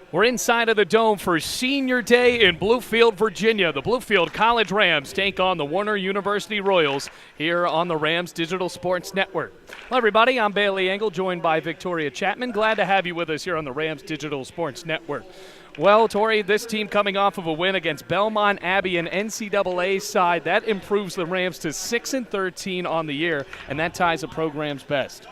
We're inside of the Dome for Senior Day in Bluefield, Virginia. The Bluefield College Rams take on the Warner University Royals here on the Rams Digital Sports Network. Hello, everybody. I'm Bailey Engel, joined by Victoria Chapman. Glad to have you with us here on the Rams Digital Sports Network. Well, Tori, this team coming off of a win against Belmont Abbey, an NCAA side. That improves the Rams to 6-13 on the year, and that ties the program's best.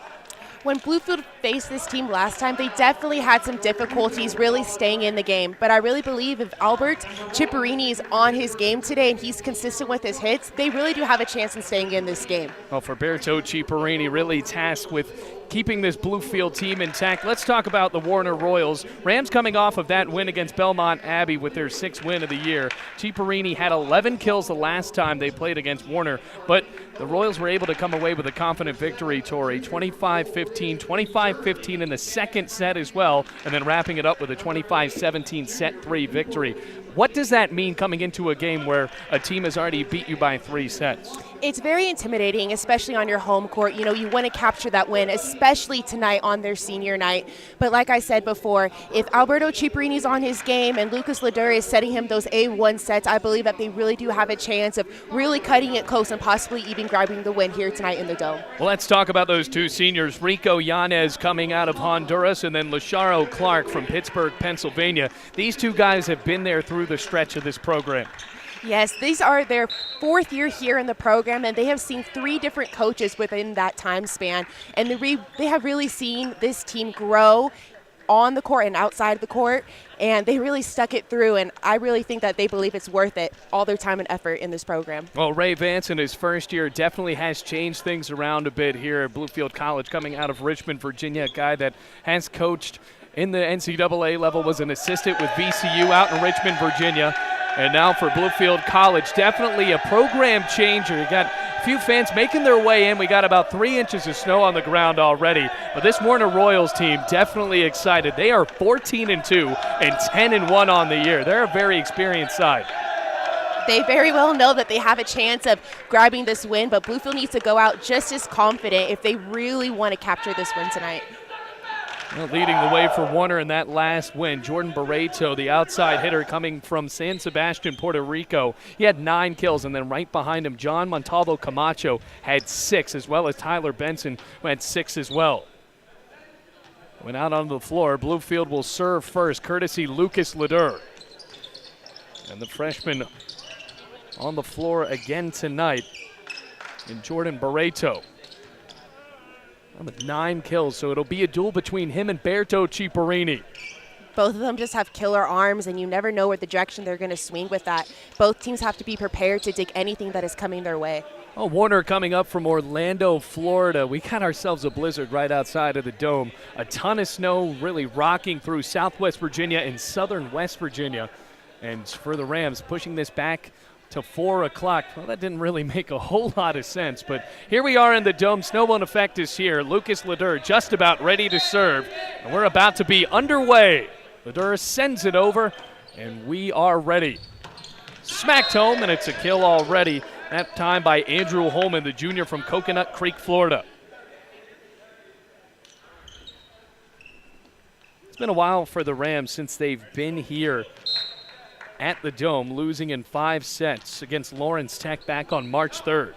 When Bluefield faced this team last time, they definitely had some difficulties really staying in the game. But I really believe if Albert Ciparini is on his game today and he's consistent with his hits, they really do have a chance in staying in this game. Well, Roberto Ciparini really tasked with keeping this Bluefield team intact. Let's talk about the Warner Royals. Rams coming off of that win against Belmont Abbey with their 6th win of the year. Ciparini had 11 kills the last time they played against Warner, but the Royals were able to come away with a confident victory, Tori. 25-15, 25-15 in the second set as well, and then wrapping it up with a 25-17 set 3 victory. What does that mean coming into a game where a team has already beat you by 3 sets? It's very intimidating, especially on your home court. You know, you want to capture that win, especially tonight on their senior night. But like I said before, if Alberto Ciparini's on his game and Lucas Leder is setting him those A1 sets, I believe that they really do have a chance of really cutting it close and possibly even grabbing the win here tonight in the Dome. Well, let's talk about those two seniors. Rico Yanez coming out of Honduras and then Lasharo Clark from Pittsburgh, Pennsylvania. These two guys have been there through the stretch of this program. Yes, these are their 4th year here in the program, and they have seen 3 different coaches within that time span. And they have really seen this team grow on the court and outside the court, and they really stuck it through, and I really think that they believe it's worth it, all their time and effort in this program. Well, Ray Vance in his first year definitely has changed things around a bit here at Bluefield College, coming out of Richmond, Virginia, a guy that has coached in the NCAA level, was an assistant with VCU out in Richmond, Virginia, and now for Bluefield College, definitely a program changer. You got a few fans making their way in. We got about 3 inches of snow on the ground already, but this Warner Royals team definitely excited. They are 14-2 and 10-1 on the year. They're a very experienced side. They very well know that they have a chance of grabbing this win, but Bluefield needs to go out just as confident if they really want to capture this win tonight. Well, leading the way for Warner in that last win, Jordan Barreto, the outside hitter coming from San Sebastian, Puerto Rico. He had 9 kills, and then right behind him, John Montalvo Camacho had 6, as well as Tyler Benson, who had 6 as well. Went out onto the floor. Bluefield will serve first, courtesy Lucas Leder. And the freshman on the floor again tonight in Jordan Barreto. With 9 kills, so it'll be a duel between him and Berto Ciparini. Both of them just have killer arms, and you never know where the direction they're going to swing with that. Both teams have to be prepared to dig anything that is coming their way. Oh, Warner coming up from Orlando, Florida. We got ourselves a blizzard right outside of the Dome. A ton of snow really rocking through southwest Virginia and southern West Virginia. And for the Rams, pushing this back to 4 o'clock. Well, that didn't really make a whole lot of sense, but here we are in the Dome. Snowball effect is here. Lucas Leder just about ready to serve, and we're about to be underway. Leder sends it over, and we are ready. Smacked home, and it's a kill already, that time by Andrew Holman, the junior from Coconut Creek, Florida. It's been a while for the Rams since they've been here at the Dome, losing in 5 sets against Lawrence Tech back on March 3rd.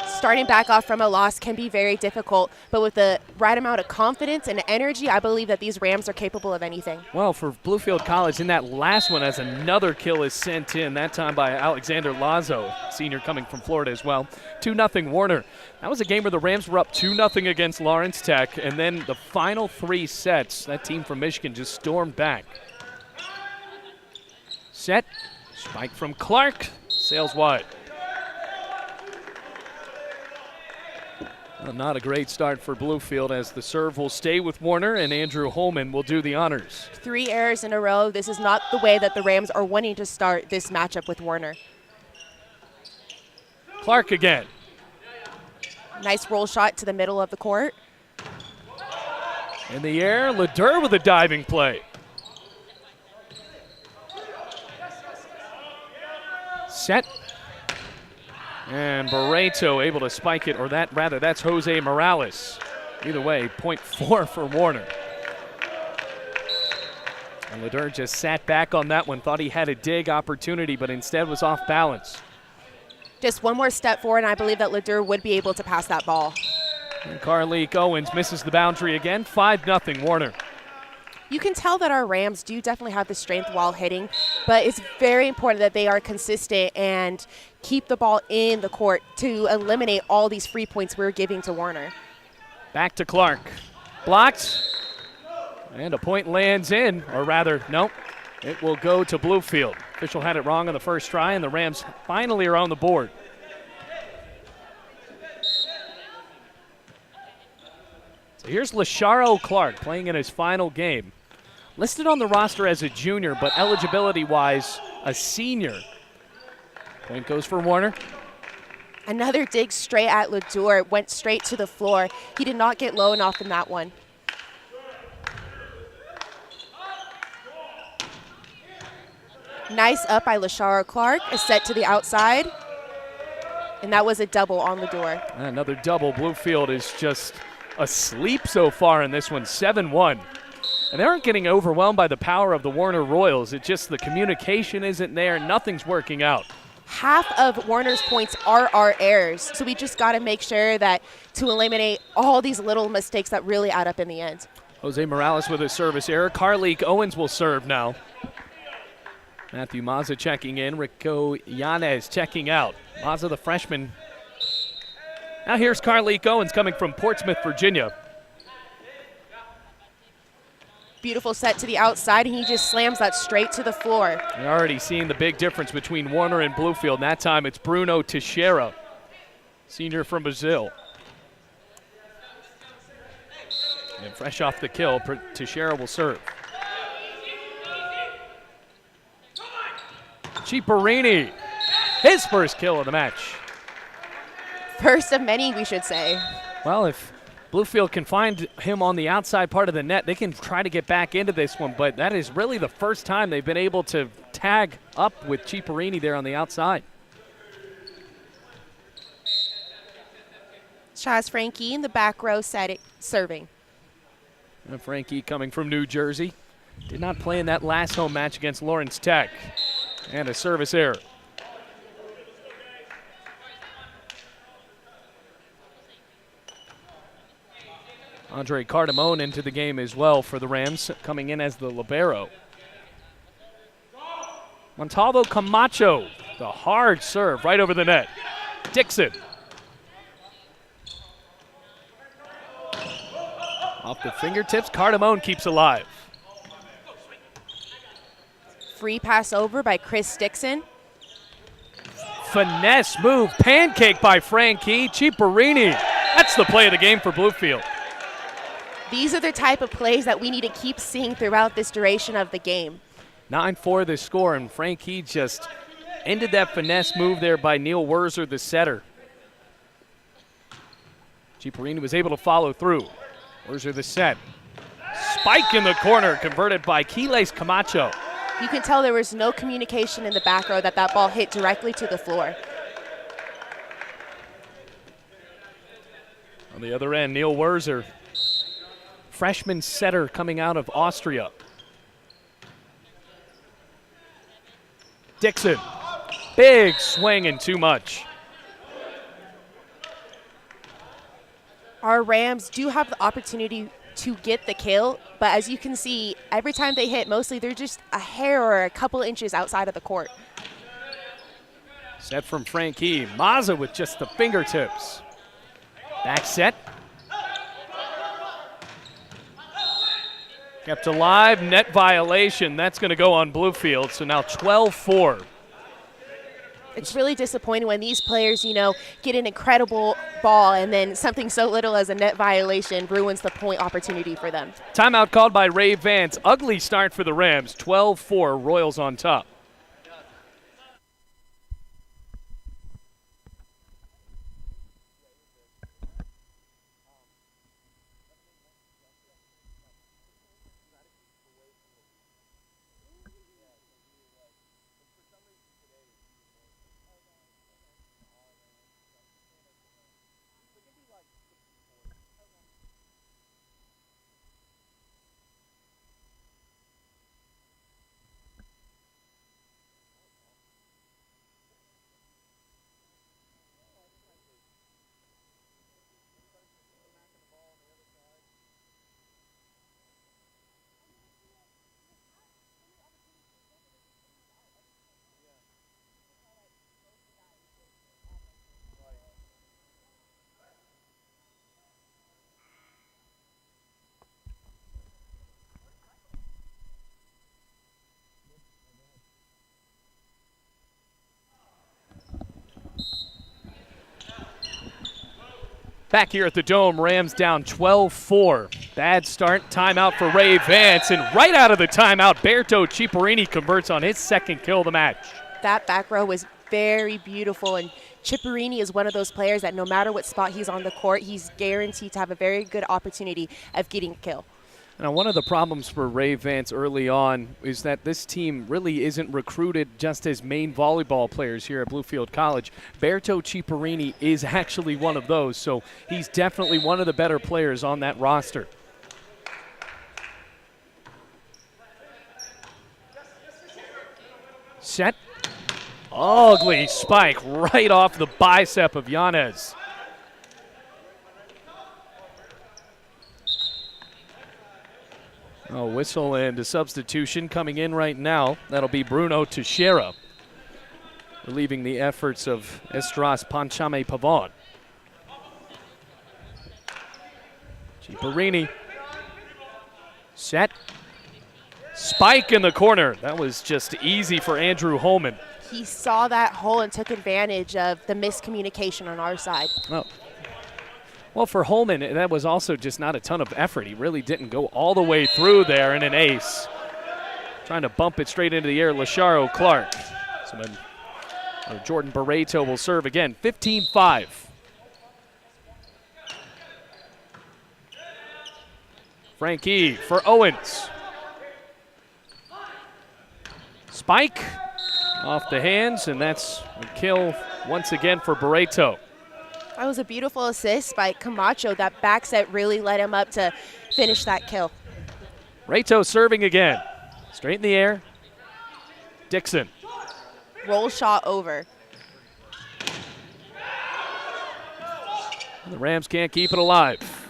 Starting back off from a loss can be very difficult, but with the right amount of confidence and energy, I believe that these Rams are capable of anything. Well, for Bluefield College, in that last one, as another kill is sent in, that time by Alexander Lazo, senior coming from Florida as well. 2-0 Warner. That was a game where the Rams were up 2-0 against Lawrence Tech, and then the final 3 sets, that team from Michigan just stormed back. Set, spike from Clark, sails wide. Well, not a great start for Bluefield, as the serve will stay with Warner and Andrew Holman will do the honors. 3 errors in a row. This is not the way that the Rams are wanting to start this matchup with Warner. Clark again. Nice roll shot to the middle of the court. In the air, Leder with a diving play. Set. And Barreto able to spike it, or that's Jose Morales. Either way, .4 for Warner. And Leder just sat back on that one, thought he had a dig opportunity, but instead was off balance. Just one more step forward, and I believe that Leder would be able to pass that ball. And Carleek Owens misses the boundary again, 5-0 Warner. You can tell that our Rams do definitely have the strength while hitting, but it's very important that they are consistent and keep the ball in the court to eliminate all these free points we're giving to Warner. Back to Clark. Blocked. And a point lands in, or rather, nope. It will go to Bluefield. Official had it wrong on the first try, and the Rams finally are on the board. So here's Lasharo Clark playing in his final game. Listed on the roster as a junior, but eligibility-wise, a senior. Point goes for Warner. Another dig straight at Leder, went straight to the floor. He did not get low enough in that one. Nice up by Lasharo Clark, a set to the outside. And that was a double on Leder. Another double. Bluefield is just asleep so far in this one, 7-1. And they aren't getting overwhelmed by the power of the Warner Royals. It's just the communication isn't there. Nothing's working out. Half of Warner's points are our errors. So we just got to make sure that to eliminate all these little mistakes that really add up in the end. Jose Morales with a service error. Carleek Owens will serve now. Matthew Mazza checking in. Rico Yanez checking out. Mazza, the freshman. Now here's Carleek Owens coming from Portsmouth, Virginia. Beautiful set to the outside, and he just slams that straight to the floor. You're already seeing the big difference between Warner and Bluefield. And that time it's Bruno Teixeira, senior from Brazil. And fresh off the kill, Teixeira will serve. Ciparini, his first kill of the match. First of many, we should say. Well, if Bluefield can find him on the outside part of the net, they can try to get back into this one, but that is really the first time they've been able to tag up with Ciparini there on the outside. Chaz Frankie in the back row serving. And Frankie coming from New Jersey. Did not play in that last home match against Lawrence Tech. And a service error. Andre Cardamone into the game as well for the Rams, coming in as the libero. Montalvo Camacho, the hard serve right over the net. Dixon. Off the fingertips, Cardamone keeps alive. Free pass over by Chris Dixon. Finesse move, pancake by Frankie. Ciparini. That's the play of the game for Bluefield. These are the type of plays that we need to keep seeing throughout this duration of the game. 9-4 the score, and Frankie just ended that finesse move there by Neil Werzer, the setter. Ciparini was able to follow through. Werzer the set. Spike in the corner, converted by Quiles Camacho. You can tell there was no communication in the back row, that ball hit directly to the floor. On the other end, Neil Werzer, freshman setter coming out of Austria. Dixon, big swing and too much. Our Rams do have the opportunity to get the kill, but as you can see, every time they hit, mostly they're just a hair or a couple inches outside of the court. Set from Frankie. Mazza with just the fingertips. Back set. Kept alive, net violation. That's going to go on Bluefield, so now 12-4. It's really disappointing when these players, get an incredible ball and then something so little as a net violation ruins the point opportunity for them. Timeout called by Ray Vance. Ugly start for the Rams. 12-4, Royals on top. Back here at the Dome, Rams down 12-4. Bad start, timeout for Ray Vance, and right out of the timeout, Berto Ciparini converts on his second kill of the match. That back row was very beautiful, and Ciparini is one of those players that no matter what spot he's on the court, he's guaranteed to have a very good opportunity of getting a kill. Now, one of the problems for Ray Vance early on is that this team really isn't recruited just as main volleyball players here at Bluefield College. Berto Ciparini is actually one of those, so he's definitely one of the better players on that roster. Set. Ugly spike right off the bicep of Yanez. Oh, whistle and a substitution coming in right now. That'll be Bruno Teixeira, relieving the efforts of Estras Panchame Pavon. Ciparini. Set. Spike in the corner. That was just easy for Andrew Holman. He saw that hole and took advantage of the miscommunication on our side. Oh. Well, for Holman, that was also just not a ton of effort. He really didn't go all the way through there in an ace. Trying to bump it straight into the air, Lasharo Clark. So then Jordan Barreto will serve again, 15-5. Frankie for Owens. Spike off the hands, and that's a kill once again for Barreto. That was a beautiful assist by Camacho. That back set really led him up to finish that kill. Barreto serving again. Straight in the air. Dixon. Roll shot over. The Rams can't keep it alive.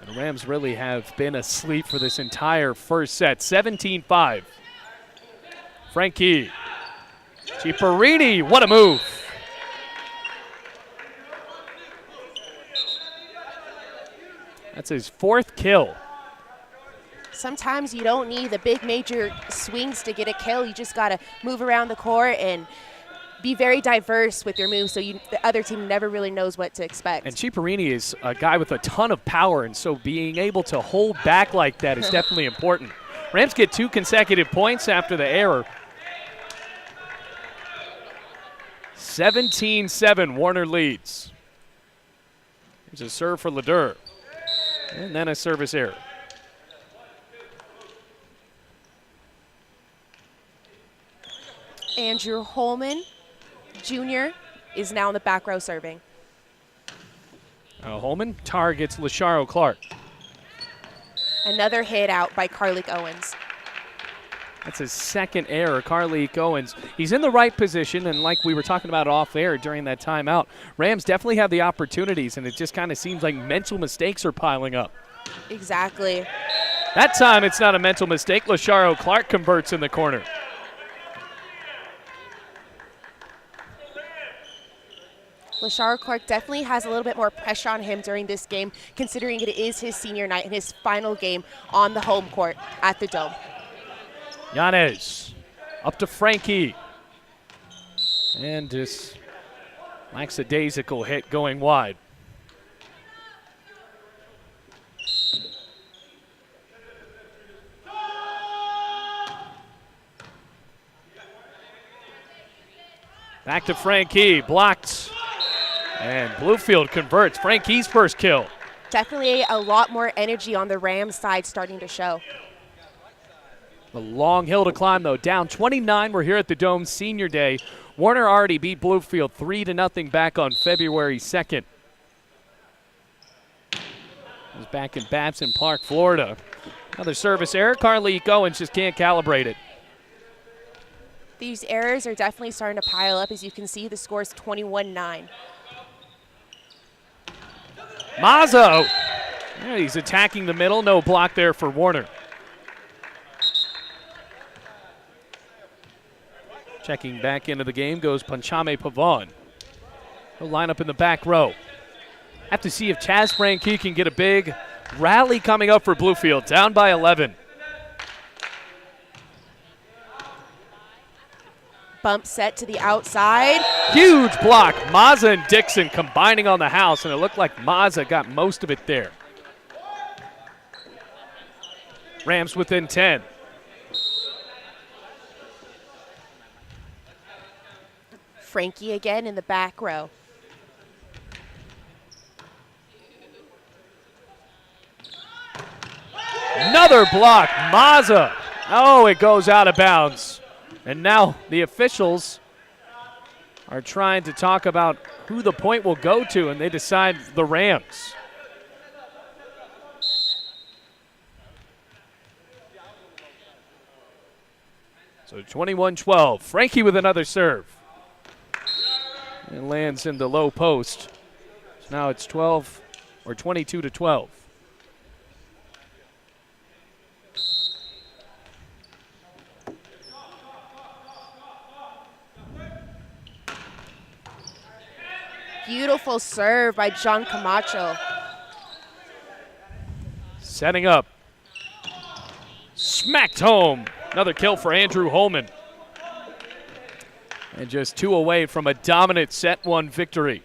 And the Rams really have been asleep for this entire first set. 17-5. Frankie. Ciparini, what a move. That's his fourth kill. Sometimes you don't need the big major swings to get a kill. You just got to move around the court and be very diverse with your moves so the other team never really knows what to expect. And Ciparini is a guy with a ton of power, and so being able to hold back like that is definitely important. Rams get 2 consecutive points after the error. 17-7, Warner leads. Here's a serve for Leder. And then a service error. Andrew Holman Jr. is now in the back row serving. Holman targets Lasharo Clark. Another hit out by Carlick Owens. That's his second error, Carlick Owens. He's in the right position, and like we were talking about off air during that timeout, Rams definitely have the opportunities, and it just kind of seems like mental mistakes are piling up. Exactly. That time it's not a mental mistake. Lasharo Clark converts in the corner. Lasharo Clark definitely has a little bit more pressure on him during this game, considering it is his senior night and his final game on the home court at the Dome. Yanez up to Frankie. And just lackadaisical hit going wide. Back to Frankie, blocked. And Bluefield converts. Frankie's first kill. Definitely a lot more energy on the Rams side starting to show. A long hill to climb, though. Down 29. We're here at the Dome Senior Day. Warner already beat Bluefield 3-0 back on February 2nd. It was back in Babson Park, Florida. Another service error. Carlick Owens just can't calibrate it. These errors are definitely starting to pile up. As you can see, the score is 21-9. Mazzo. Yeah, he's attacking the middle. No block there for Warner. Checking back into the game goes Panchame Pavon. He'll line up in the back row. Have to see if Chaz Frankie can get a big rally coming up for Bluefield. Down by 11. bump set to the outside. Huge block. Mazza and Dixon combining on the house, and it looked like Mazza got most of it there. Rams within 10. Frankie again in the back row. Another block. Mazza. Oh, it goes out of bounds. And now the officials are trying to talk about who the point will go to, and they decide the Rams. So 21-12. Frankie with another serve. It lands in the low post. So now it's 12 or 22-12. Beautiful serve by John Camacho. Setting up. Smacked home. Another kill for Andrew Holman. And just 2 away from a dominant set 1 victory.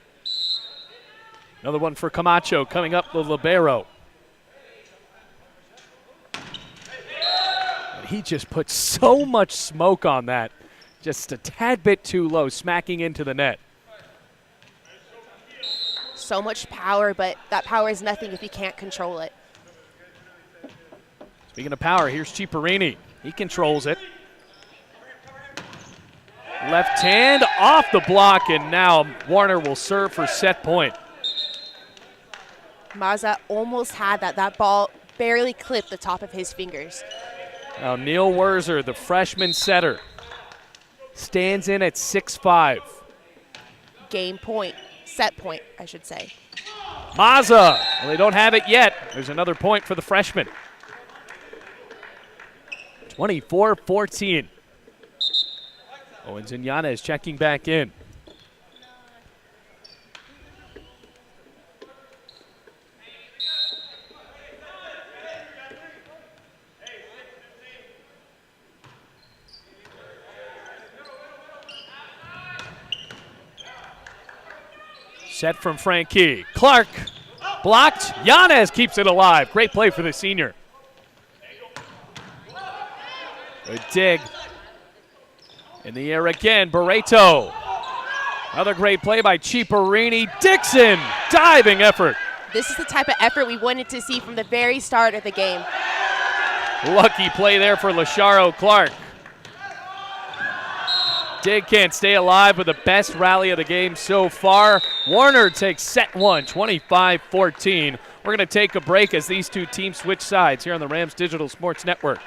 Another one for Camacho coming up the libero. And he just put so much smoke on that. Just a tad bit too low, smacking into the net. So much power, but that power is nothing if you can't control it. Speaking of power, here's Ciparini. He controls it. Left hand off the block, and now Warner will serve for set point. Mazza almost had that. That ball barely clipped the top of his fingers. Now Neil Werzer, the freshman setter, stands in at 6'5". Game point. Set point, I should say. Mazza. Well, they don't have it yet. There's another point for the freshman. 24-14. Owens and Yanez checking back in. Set from Frankie. Clark blocked. Yanez keeps it alive. Great play for the senior. Good dig. In the air again, Barreto. Another great play by Ciparini. Dixon, diving effort. This is the type of effort we wanted to see from the very start of the game. Lucky play there for Lasharo Clark. Dig can't stay alive with the best rally of the game so far. Warner takes set 1, 25-14. We're going to take a break as these two teams switch sides here on the Rams Digital Sports Network.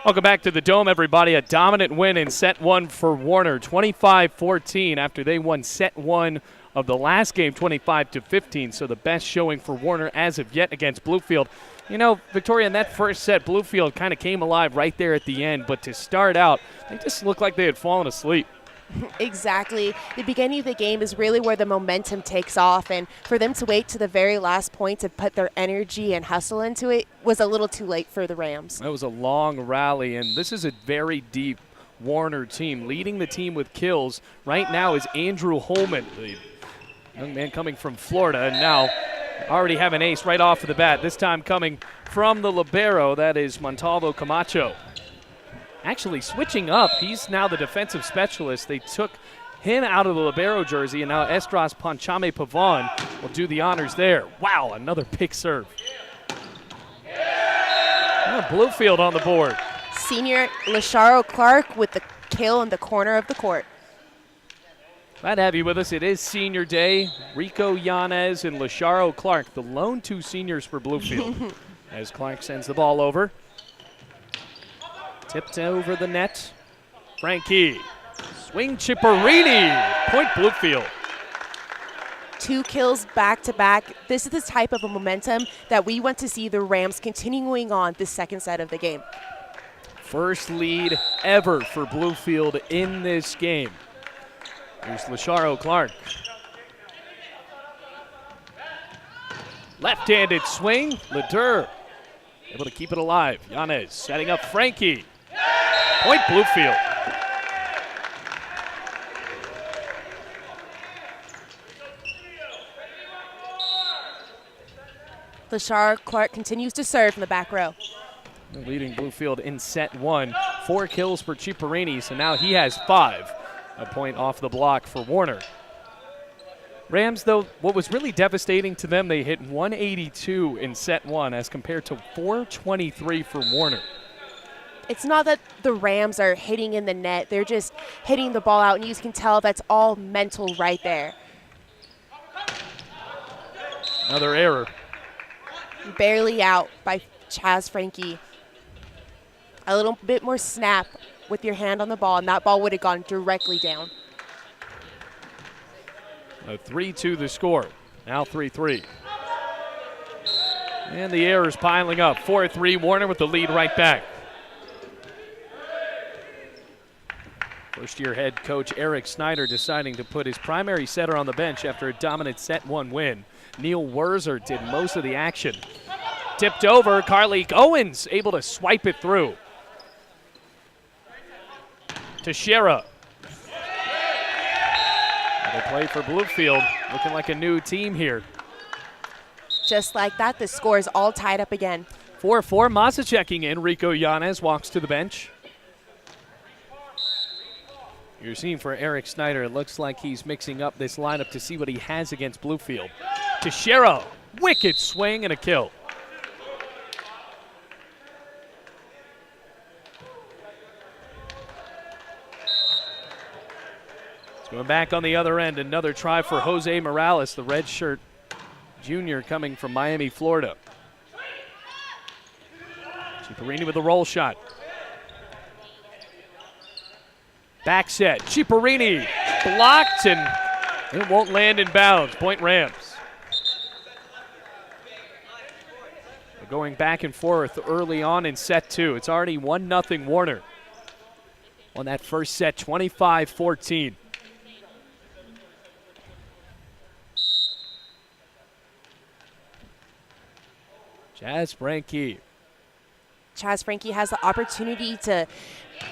Welcome back to the Dome, everybody. A dominant win in set one for Warner, 25-14 after they won set one of the last game, 25-15. So the best showing for Warner as of yet against Bluefield. You know, Victoria, in that first set, Bluefield kind of came alive right there at the end. But to start out, they just looked like they had fallen asleep. Exactly. The beginning of the game is really where the momentum takes off, and for them to wait to the very last point to put their energy and hustle into it was a little too late for the Rams. That was a long rally, and this is a very deep Warner team. Leading the team with kills right now is Andrew Holman, the young man coming from Florida, and now already have an ace right off of the bat, this time coming from the libero. That is Montalvo Camacho. Actually switching up, he's now the defensive specialist. They took him out of the libero jersey, and now Estras Panchame Pavon will do the honors there. Wow, another pick serve. Bluefield on the board. Senior Lasharo Clark with the kill in the corner of the court. Glad to have you with us. It is senior day. Rico Yanez and Lasharo Clark, the lone two seniors for Bluefield. As Clark sends the ball over. Tipped over the net. Frankie. Swing Chipperini. Point Bluefield. 2 kills back to back. This is the type of a momentum that we want to see the Rams continuing on this second set of the game. First lead ever for Bluefield in this game. Here's Lasharo Clark. Left-handed swing. Leder able to keep it alive. Yanez setting up Frankie. Point Bluefield. Lasharo Clark continues to serve in the back row. Leading Bluefield in set one. 4 kills for Chipperini, so now he has 5. A point off the block for Warner. Rams, though, what was really devastating to them, they hit 182 in set one as compared to 423 for Warner. It's not that the Rams are hitting in the net. They're just hitting the ball out, and you can tell that's all mental right there. Another error. Barely out by Chaz Frankie. A little bit more snap with your hand on the ball, and that ball would have gone directly down. A 3-2 the score. Now 3-3. And the errors piling up. 4-3, Warner with the lead right back. First-year head coach Eric Snyder deciding to put his primary setter on the bench after a dominant set one win. Neil Werzer did most of the action. Tipped over, Carleek Owens able to swipe it through. Teixeira. They play for Bluefield, looking like a new team here. Just like that, the score is all tied up again. 4-4, Mazza checking in. Rico Yanez walks to the bench. You're seeing for Eric Snyder, it looks like he's mixing up this lineup to see what he has against Bluefield. Teixeira, wicked swing and a kill. Going back on the other end, another try for Jose Morales, the red shirt junior coming from Miami, Florida. Chipperini with a roll shot. Back set, Chipperini blocked and it won't land in bounds. Point Rams. They're going back and forth early on in set two. It's already 1-0 Warner. On that first set, 25-14. Chaz Frankie. Chaz Frankie has the opportunity to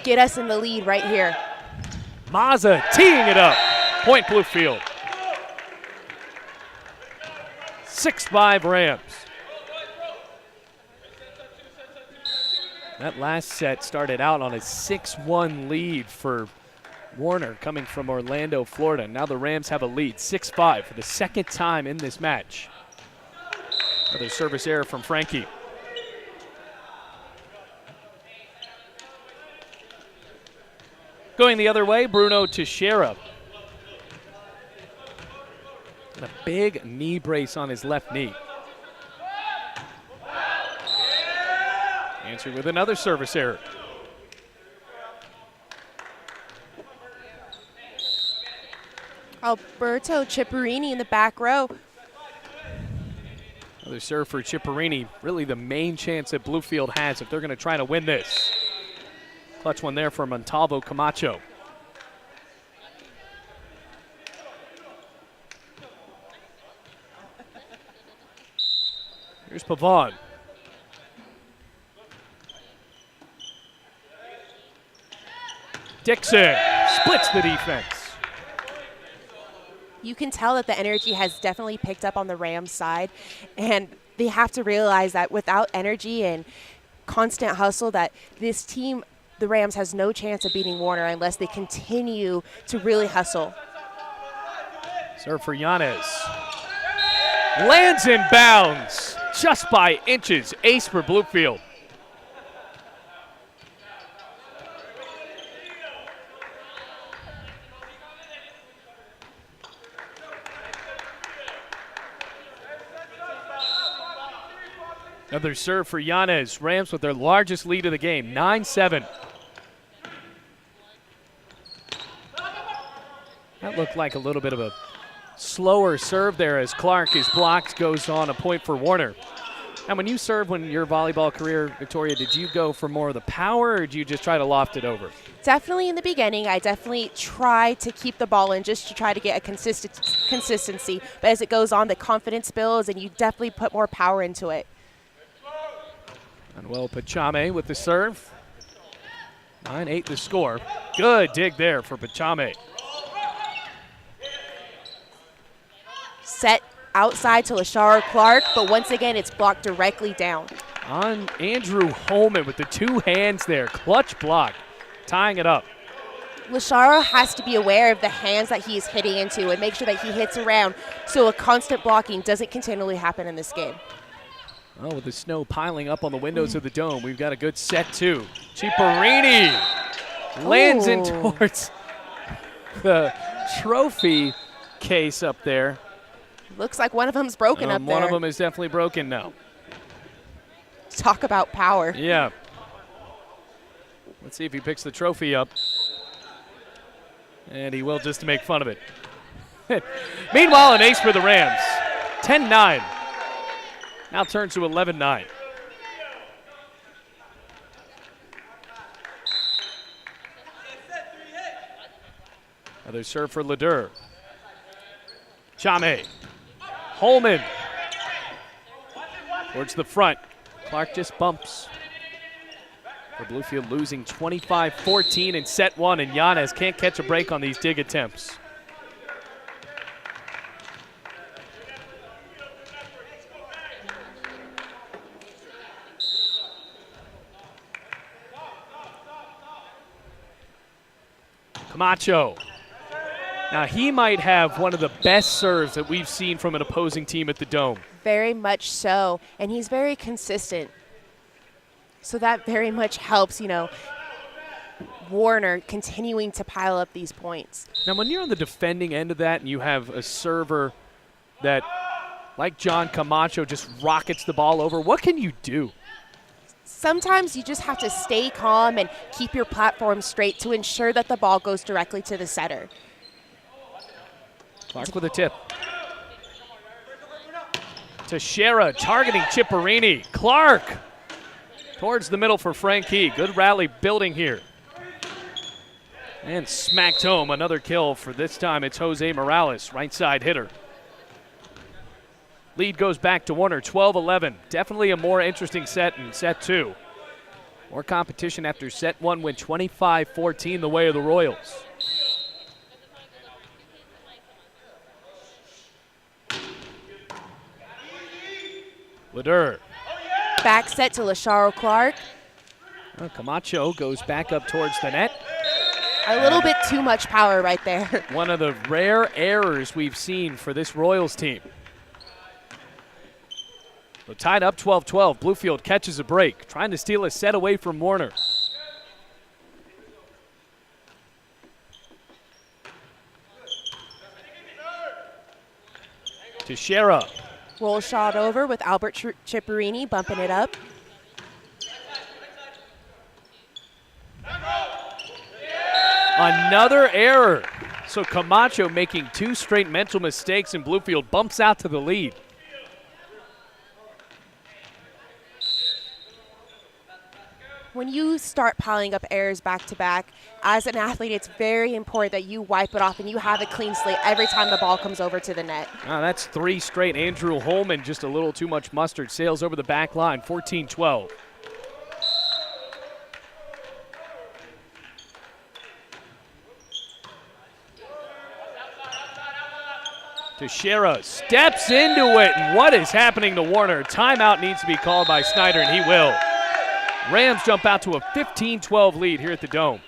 get us in the lead right here. Mazza teeing it up. Point Bluefield. 6-5 Rams. That last set started out on a 6-1 lead for Warner coming from Orlando, Florida. Now the Rams have a lead, 6-5 for the second time in this match. Another service error from Frankie. Going the other way, Bruno Teixeira. And a big knee brace on his left knee. Answer with another service error. Alberto Ciparini in the back row. Another serve for Ciparini. Really the main chance that Bluefield has if they're going to try to win this. Clutch one there for Montalvo Camacho. Here's Pavon. Dixon splits the defense. You can tell that the energy has definitely picked up on the Rams side, and they have to realize that without energy and constant hustle, that this team, the Rams, has no chance of beating Warner unless they continue to really hustle. Serve for Yanez. Lands in bounds just by inches. Ace for Bluefield. Another serve for Yanez. Rams with their largest lead of the game, 9-7. That looked like a little bit of a slower serve there as Clark is blocked, goes on a point for Warner. And when you served when your volleyball career, Victoria, did you go for more of the power or did you just try to loft it over? Definitely in the beginning, I definitely try to keep the ball in just to try to get a consistency. But as it goes on, the confidence builds and you definitely put more power into it. Manuel Pachame with the serve. 9-8 the score. Good dig there for Pachame. Set outside to Lashara Clark, but once again, it's blocked directly down. On Andrew Holman with the two hands there. Clutch block, tying it up. Lashara has to be aware of the hands that he is hitting into and make sure that he hits around so a constant blocking doesn't continually happen in this game. Oh, with the snow piling up on the windows of the dome, we've got a good set two. Ciparini lands in towards the trophy case up there. Looks like one of them's broken up there. One of them is definitely broken now. Talk about power. Yeah. Let's see if he picks the trophy up. And he will, just to make fun of it. Meanwhile, an ace for the Rams. 10-9. Now turns to 11-9. Another serve for Leder. Chame. Holman. Towards the front. Clark just bumps. For Bluefield losing 25-14 in set one, and Yanez can't catch a break on these dig attempts. Camacho. Now he might have one of the best serves that we've seen from an opposing team at the Dome. Very much so, and he's very consistent. So that very much helps, you know, Warner continuing to pile up these points. Now when you're on the defending end of that and you have a server that, like John Camacho, just rockets the ball over, what can you do? Sometimes you just have to stay calm and keep your platform straight to ensure that the ball goes directly to the setter. Clark with a tip. Teixeira targeting Ciparini. Clark towards the middle for Frankie. Good rally building here. And smacked home. Another kill for this time. It's Jose Morales, right side hitter. Lead goes back to Warner, 12-11. Definitely a more interesting set in set two. More competition after set one, went 25-14 the way of the Royals. Leder. Back set to Lasharo Clark. Camacho goes back up towards the net. A little bit too much power right there. One of the rare errors we've seen for this Royals team. So tied up 12-12. Bluefield catches a break, trying to steal a set away from Warner. Teixeira. Roll shot over with Albert Ciparini bumping it up. Another error So Camacho making 2 straight mental mistakes, and Bluefield bumps out to the lead. When you start piling up errors back to back, as an athlete, it's very important that you wipe it off and you have a clean slate every time the ball comes over to the net. That's 3 straight. Andrew Holman just a little too much mustard. Sails over the back line, 14-12. Teixeira steps into it, and what is happening to Warner? Timeout needs to be called by Snyder, and he will. Rams jump out to a 15-12 lead here at the Dome.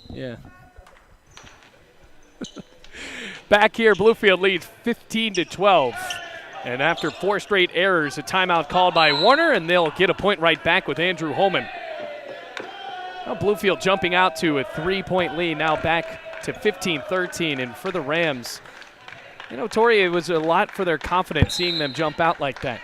Yeah. Back here, Bluefield leads 15-12. And after 4 straight errors, a timeout called by Warner, and they'll get a point right back with Andrew Holman. Now Bluefield jumping out to a 3-point lead, now back to 15-13. And for the Rams, you know, Tori, it was a lot for their confidence seeing them jump out like that.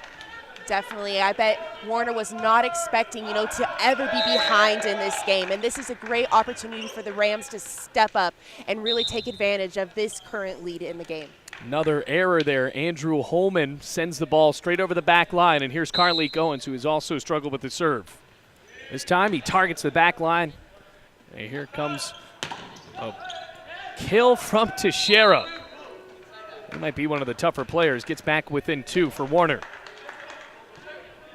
Definitely. I bet Warner was not expecting, to ever be behind in this game. And this is a great opportunity for the Rams to step up and really take advantage of this current lead in the game. Another error there. Andrew Holman sends the ball straight over the back line, and here's Carleek Owens, who has also struggled with the serve. This time he targets the back line. And here comes a kill from Teixeira. He might be one of the tougher players. Gets back within 2 for Warner.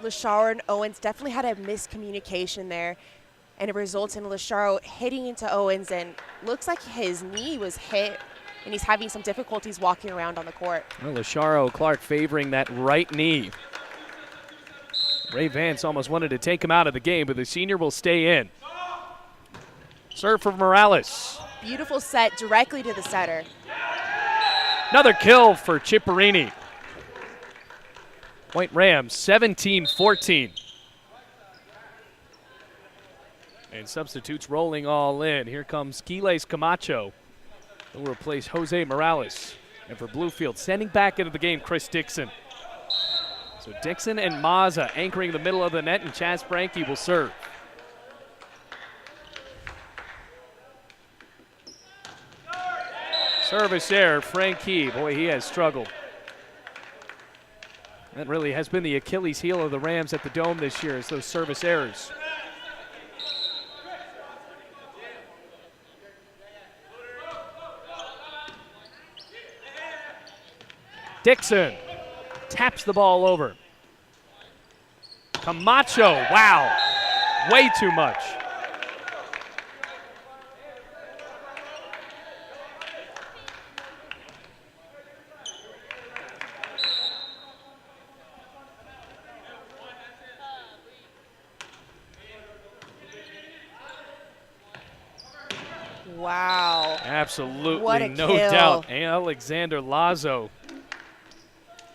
Lasharo and Owens definitely had a miscommunication there, and it results in Lasharo hitting into Owens, and looks like his knee was hit, and he's having some difficulties walking around on the court. Well, Lasharo Clark favoring that right knee. Ray Vance almost wanted to take him out of the game, but the senior will stay in. Serve for Morales. Beautiful set directly to the setter. Another kill for Ciparini. Point Rams, 17-14. And substitutes rolling all in. Here comes Quiles Camacho. He'll replace Jose Morales. And for Bluefield, sending back into the game, Chris Dixon. So Dixon and Mazza anchoring the middle of the net, and Chaz Franke will serve. Service error, Franke. Boy, he has struggled. That really has been the Achilles heel of the Rams at the Dome this year, is those service errors. Dixon taps the ball over. Camacho, wow, way too much. Wow. Absolutely, what a no kill. doubt. Alexander Lazo.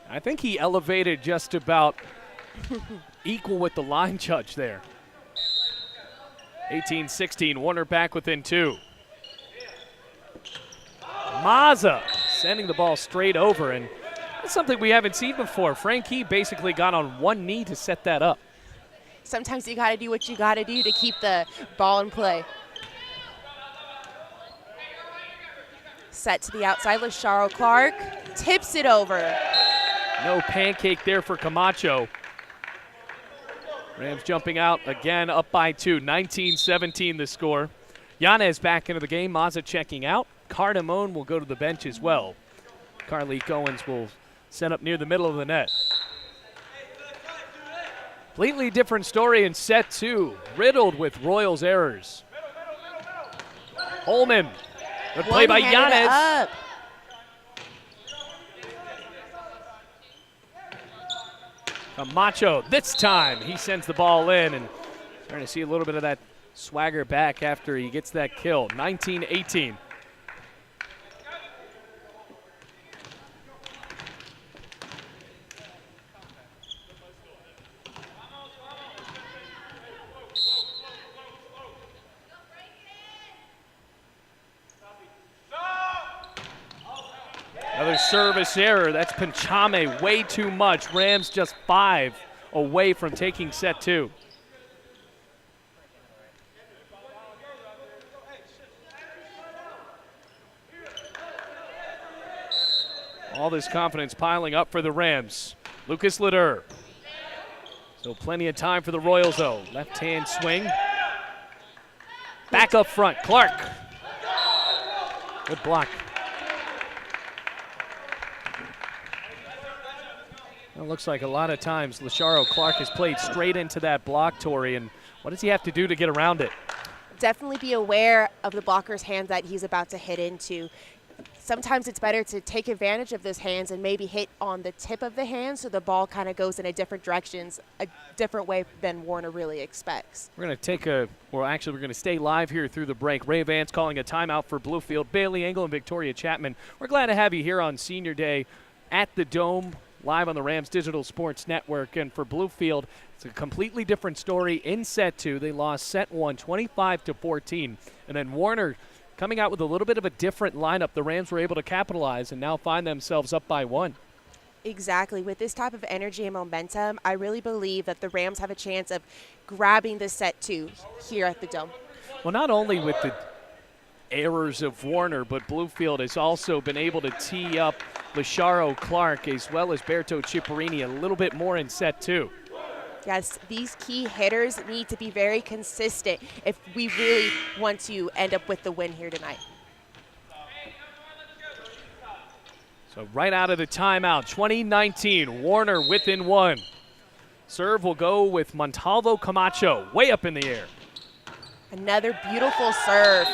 I think he elevated just about equal with the line judge there. 18-16, Warner back within 2. Mazza sending the ball straight over, and that's something we haven't seen before. Franke basically got on one knee to set that up. Sometimes you got to do what you got to do to keep the ball in play. Set to the outside, Lasharo Clark. tips it over. No pancake there for Camacho. Rams jumping out again, up by 2. 19-17 the score. Yanez back into the game. Mazza checking out. Cardamone will go to the bench as well. Carly Goins will set up near the middle of the net. Completely different story in set 2. Riddled with Royals errors. Holman. Good play by Yanez. Up. Camacho, this time he sends the ball in, and starting to see a little bit of that swagger back after he gets that kill. 19-18. Another service error. That's Pinchame, way too much. Rams just 5 away from taking set 2. All this confidence piling up for the Rams. Lucas Leder. So plenty of time for the Royals, though. Left-hand swing. Back up front, Clark. Good block. It looks like a lot of times Lasharo Clark has played straight into that block, Tori, and what does he have to do to get around it? Definitely be aware of the blocker's hand that he's about to hit into. Sometimes it's better to take advantage of those hands and maybe hit on the tip of the hand so the ball kind of goes in a different directions, a different way than Warner really expects. We're going to take we're going to stay live here through the break. Ray Vance calling a timeout for Bluefield. Bailey Engel and Victoria Chapman. We're glad to have you here on Senior Day at the Dome, live on the Rams Digital Sports Network. And for Bluefield, it's a completely different story in set 2. They lost set 1, 25-14. And then Warner coming out with a little bit of a different lineup. The Rams were able to capitalize and now find themselves up by 1. Exactly. With this type of energy and momentum, I really believe that the Rams have a chance of grabbing the set 2 here at the Dome. Well, not only with the errors of Warner, but Bluefield has also been able to tee up Lasharo Clark as well as Berto Ciparini a little bit more in set 2. Yes, these key hitters need to be very consistent if we really want to end up with the win here tonight. So right out of the timeout, 2019, Warner within 1. Serve will go with Montalvo Camacho, way up in the air. Another beautiful serve.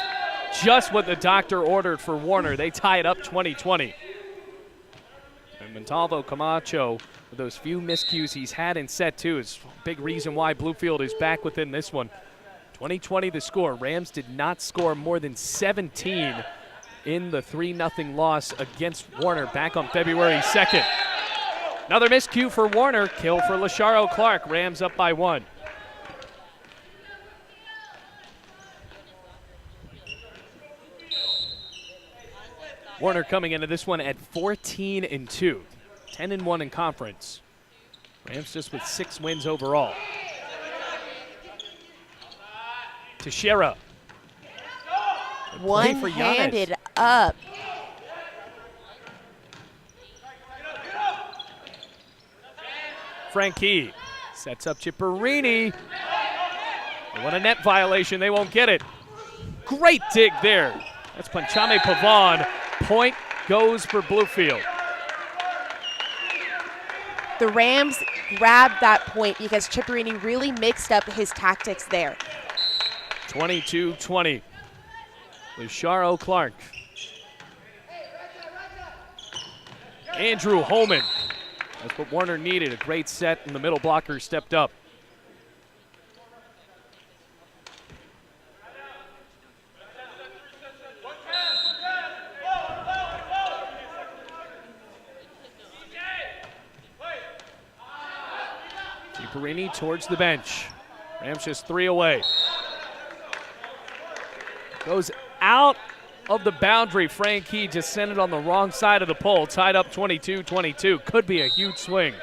Just what the doctor ordered for Warner. They tie it up 20-20. And Montalvo Camacho, with those few miscues he's had in set 2, is a big reason why Bluefield is back within this one. 20-20 the score. Rams did not score more than 17 in the 3-0 loss against Warner back on February 2nd. Another miscue for Warner. Kill for Lasharo Clark. Rams up by 1. Warner coming into this one at 14-2, 10-1 in conference. Rams just with 6 wins overall. Teixeira. One-handed up. Frankie sets up Ciparini. They want a net violation. They won't get it. Great dig there. That's Panchame Pavon. Point goes for Bluefield. The Rams grabbed that point because Ciparini really mixed up his tactics there. 22-20. Lasharo Clark. Andrew Holman. That's what Warner needed. A great set, and the middle blocker stepped up. Ciparini towards the bench. Rams just 3 away. Goes out of the boundary. Frankie just sent it on the wrong side of the pole. Tied up 22-22. Could be a huge swing.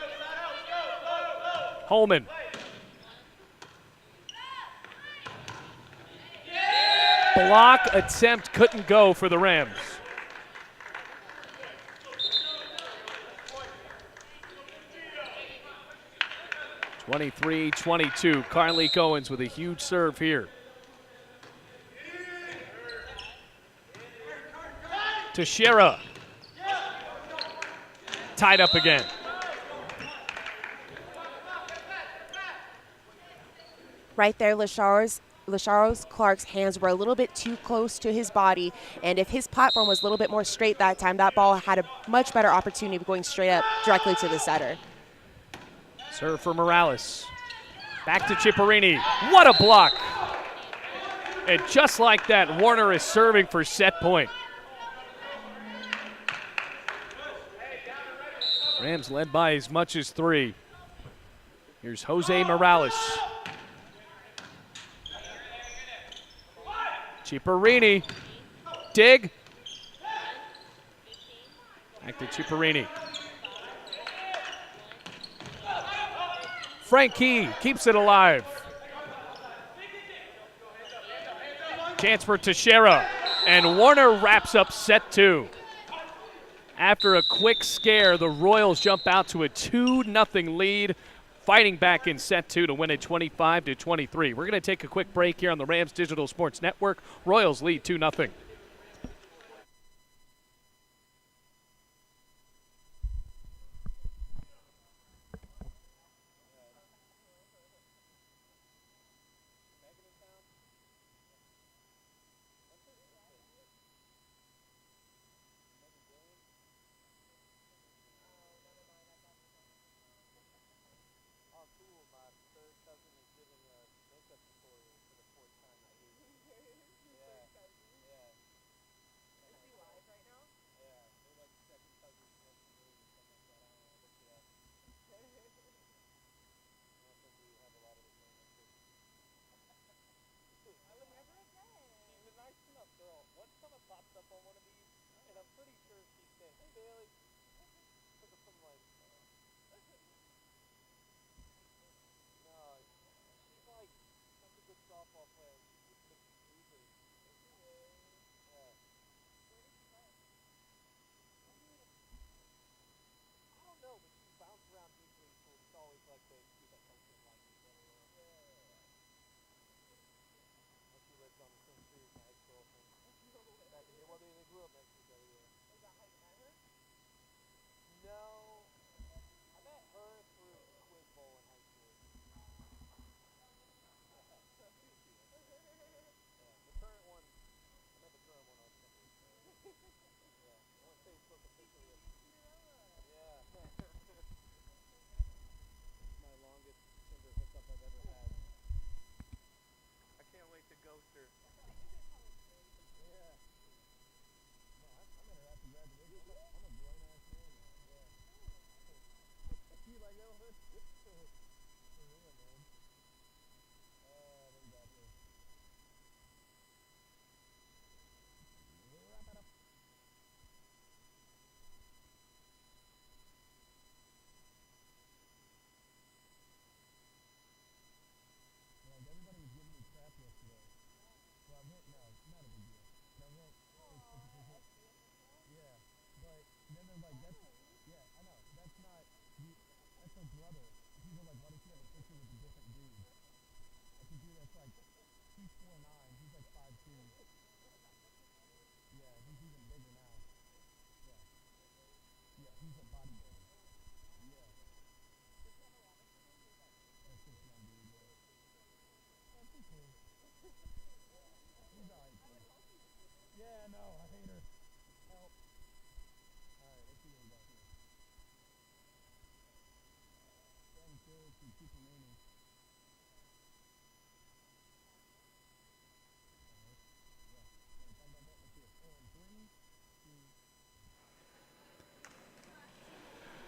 Holman. Block attempt couldn't go for the Rams. 23-22. Carly Owens with a huge serve here. Teixeira. Tied up again. Right there, Lasharos Clark's hands were a little bit too close to his body, and if his platform was a little bit more straight that time, that ball had a much better opportunity of going straight up directly to the setter. Serve for Morales. Back to Ciporini. What a block! And just like that, Warner is serving for set point. Rams led by as much as 3. Here's Jose Morales. Ciporini. Dig. Back to Ciporini. Frankie keeps it alive. Chance for Teixeira. And Warner wraps up set 2. After a quick scare, the Royals jump out to a 2-0 lead, fighting back in set 2 to win it 25-23. We're going to take a quick break here on the Rams Digital Sports Network. Royals lead 2-0.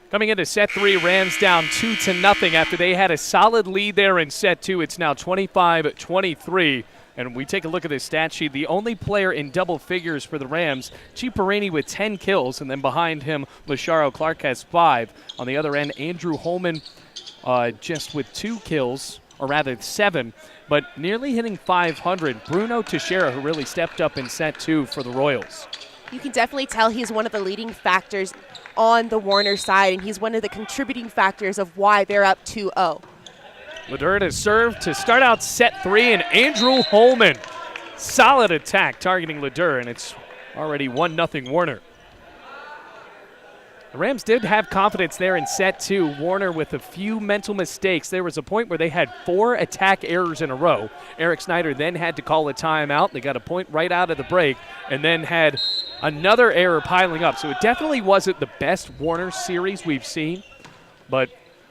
Coming into set 3, Rams down 2-0 after they had a solid lead there in set 2. It's now 25-23. And we take a look at this stat sheet. The only player in double figures for the Rams, Ciporini with 10 kills, and then behind him, Lasharo Clark has 5. On the other end, Andrew Holman just with 2 kills, or rather 7, but nearly hitting 500. Bruno Teixeira, who really stepped up in set 2 for the Royals. You can definitely tell he's one of the leading factors on the Warner side, and he's one of the contributing factors of why they're up 2-0. Ledeur to serve to start out set 3, and Andrew Holman. Solid attack targeting Ledeur, and it's already 1-0 Warner. The Rams did have confidence there in set 2. Warner with a few mental mistakes. There was a point where they had 4 attack errors in a row. Eric Snyder then had to call a timeout. They got a point right out of the break and then had another error piling up. So it definitely wasn't the best Warner series we've seen, but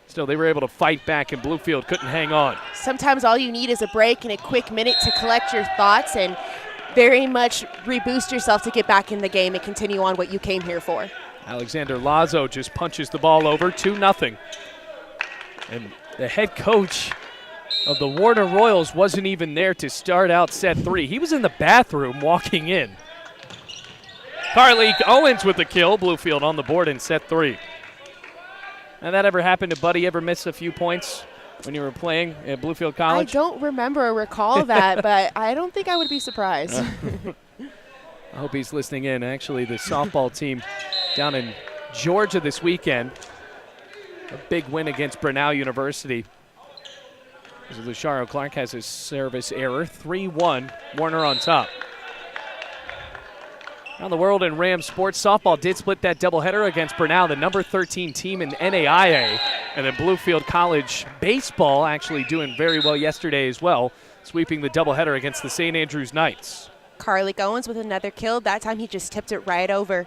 still they were able to fight back, and Bluefield couldn't hang on. Sometimes all you need is a break and a quick minute to collect your thoughts and very much reboost yourself to get back in the game and continue on what you came here for. Alexander Lazo just punches the ball over, 2-0. And the head coach of the Warner Royals wasn't even there to start out set 3. He was in the bathroom walking in. Carly Owens with the kill. Bluefield on the board in set 3. Now, that ever happened to Buddy? Ever miss a few points when you were playing at Bluefield College? I don't remember or recall that, but I don't think I would be surprised. I hope he's listening in. Actually, the softball team down in Georgia this weekend, a big win against Brenau University. Lusharo Clark has his service error. 3-1, Warner on top. Around the world in Rams sports, softball did split that doubleheader against Brenau, the number 13 team in NAIA. And then Bluefield College baseball actually doing very well yesterday as well, sweeping the doubleheader against the St. Andrews Knights. Carly Owens with another kill. That time he just tipped it right over.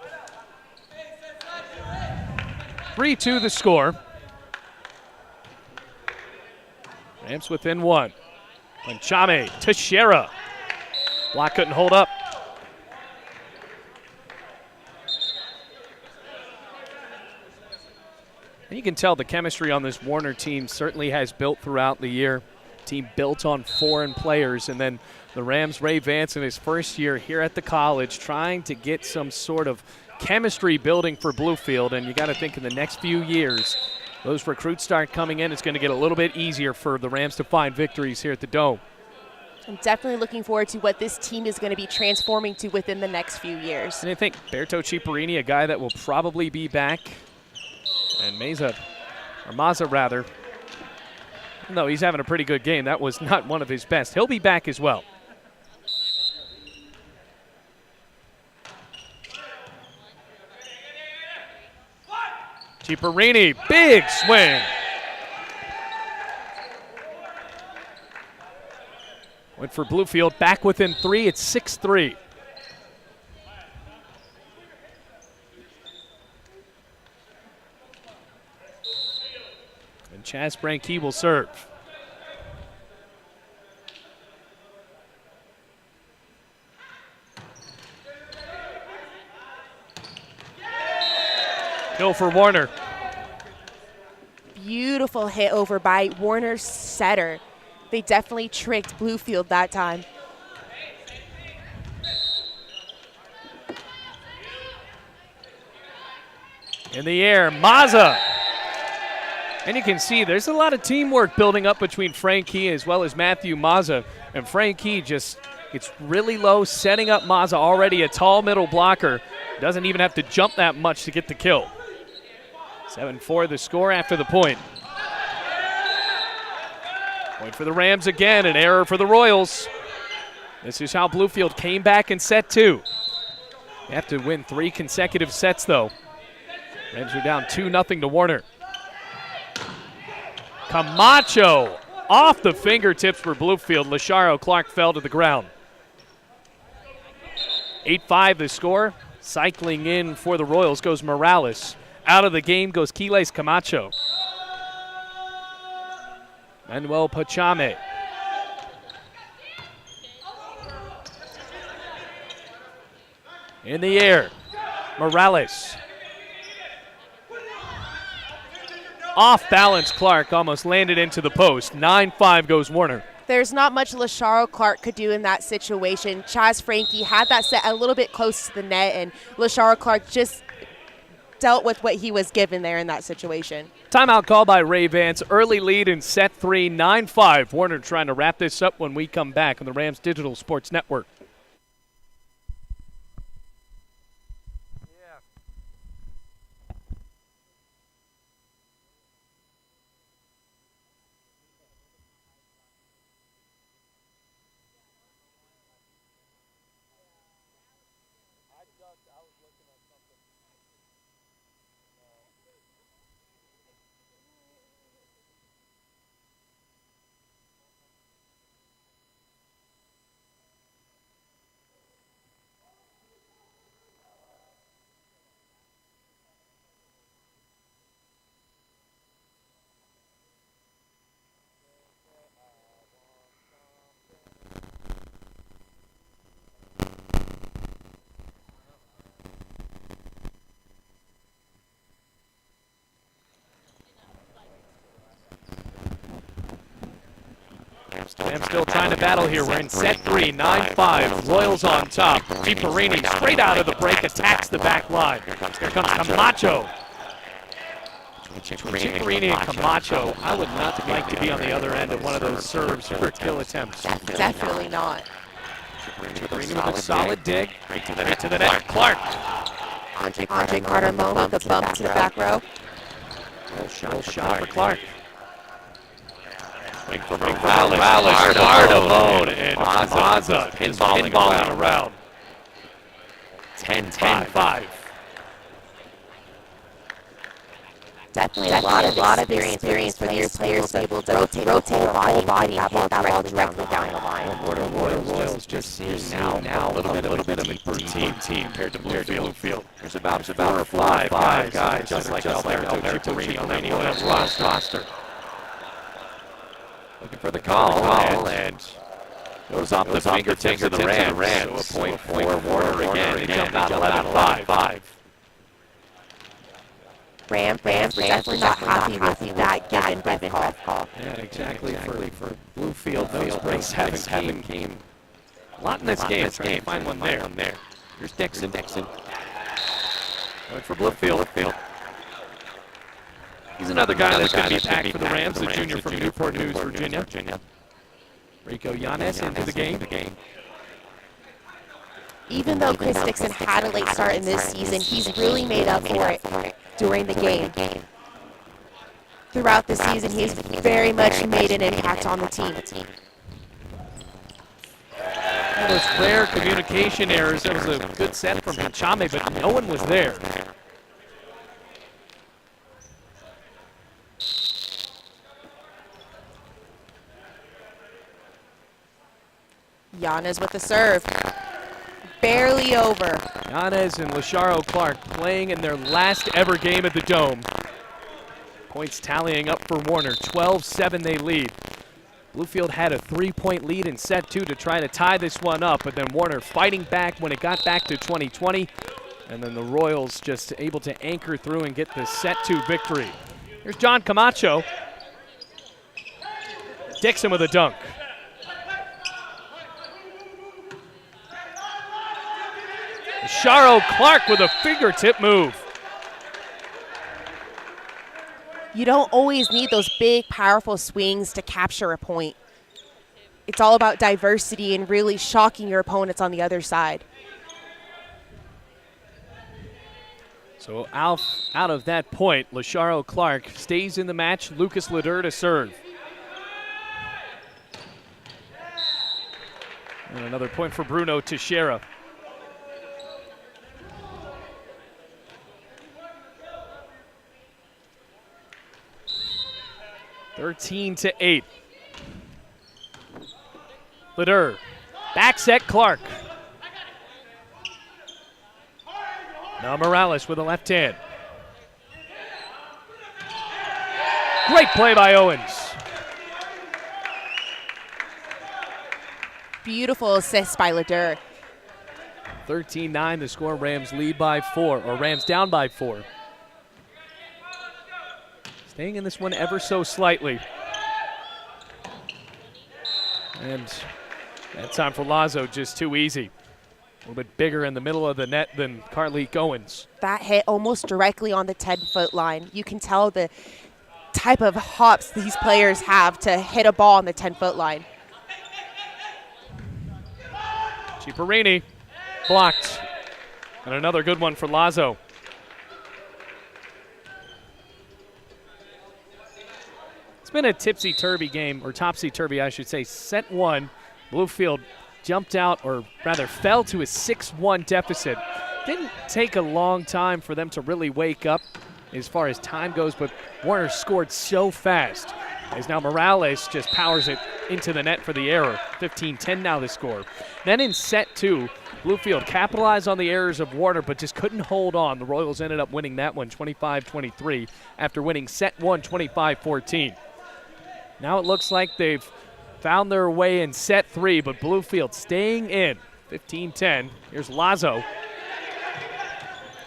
3-2 the score. Rams within 1. Panchame, Teixeira. Block couldn't hold up. And you can tell the chemistry on this Warner team certainly has built throughout the year. Team built on foreign players, and then the Rams' Ray Vance in his first year here at the college trying to get some sort of chemistry building for Bluefield, and you got to think in the next few years, those recruits start coming in, it's going to get a little bit easier for the Rams to find victories here at the Dome. I'm definitely looking forward to what this team is going to be transforming to within the next few years. And I think Berto Ciparini, a guy that will probably be back, and Maza rather, no, he's having a pretty good game. That was not one of his best. He'll be back as well. Ciparini, big swing. Went for Bluefield, back within 3. It's 6-3. And Chaz Branke will serve. Kill for Warner. Beautiful hit over by Warner's setter. They definitely tricked Bluefield that time. In the air, Maza. And you can see there's a lot of teamwork building up between Frankie as well as Matthew Maza. And Frankie just gets really low, setting up Maza, already a tall middle blocker. Doesn't even have to jump that much to get the kill. 7-4 the score after the point. Point for the Rams again, an error for the Royals. This is how Bluefield came back in set 2. They have to win 3 consecutive sets, though. Rams are down 2-0 to Warner. Camacho off the fingertips for Bluefield. Lusharo Clark fell to the ground. 8-5 the score. Cycling in for the Royals goes Morales. Out of the game goes Quiles Camacho. Manuel Pachame. In the air, Morales. Off balance, Clark almost landed into the post. 9-5 goes Warner. There's not much Lusharo Clark could do in that situation. Chaz Frankie had that set a little bit close to the net, and Lusharo Clark just dealt with what he was given there in that situation. Timeout call by Ray Vance. Early lead in set 3, 9-5. Warner trying to wrap this up when we come back on the Rams Digital Sports Network. Rams still trying to battle here. We're in set 3, 9-5. Royals on top. Ciparini straight out of the break attacks the back line. Here comes Camacho. Ciparini and Camacho. I would not like to be on the other end of one of those serves for kill attempts. Definitely not. Ciparini with a solid dig. Right to the net. Clark. Andre Cardamone with a bump to the back row. Little shot for Clark. Swing from Morales, Cardamone, and Maza pinballing around. 10-5. Definitely a lot of experience for these players able to rotate the body that ball directly down the line. Royals just seeing now a little bit of a team compared to Bluefield. There's about 4 or 5 guys just like Alberto Ciparini on that roster. Looking for the call and goes off the fingertips of the Rams. So a point for Warner again. They jump out 11-5. Rams were definitely not happy with that given call. Yeah, exactly. For Bluefield, those breaks haven't came a lot in this game. Trying to find one there. Here's Dixon. Going for Bluefield. He's another guy that's going to be packed for the Rams, the junior from Newport News, Virginia. Rico Yanez into the game. Even though Chris Dixon had a late start in this season, he's really made up for it during the game. Throughout the season, he's very much made an impact on the team. One of those rare communication errors. That was a good set from Chame, but no one was there. Yanez with the serve. Barely over. Yanez and Lasharo Clark playing in their last ever game at the Dome. Points tallying up for Warner. 12-7 they lead. Bluefield had a 3-point lead in set 2 to try to tie this one up, but then Warner fighting back when it got back to 20-20. And then the Royals just able to anchor through and get the set 2 victory. Here's John Camacho. Dixon with a dunk. Sharo Clark with a fingertip move. You don't always need those big, powerful swings to capture a point. It's all about diversity and really shocking your opponents on the other side. So out of that point, Lasharo Clark stays in the match. Lucas Leder to serve. And another point for Bruno Teixeira. (13 to 8). Leder, back set Clark. Now Morales with a left hand. Great play by Owens. Beautiful assist by Leder. 13-9 the score. Rams lead by 4, or Rams down by 4. Staying in this one ever so slightly. And that time for Lazo just too easy. A little bit bigger in the middle of the net than Carleek Owens. That hit almost directly on the 10-foot line. You can tell the type of hops these players have to hit a ball on the 10-foot line. Ciparini blocked. And another good one for Lazo. It's been a tipsy-turvy game, or topsy-turvy, I should say. Set 1, Bluefield jumped out, or rather fell to a 6-1 deficit. Didn't take a long time for them to really wake up as far as time goes, but Warner scored so fast as now Morales just powers it into the net for the error. 15-10 now the score. Then in set 2, Bluefield capitalized on the errors of Warner, but just couldn't hold on. The Royals ended up winning that one 25-23 after winning set 1 25-14. Now it looks like they've found their way in set 3, but Bluefield staying in. 15-10. Here's Lazo.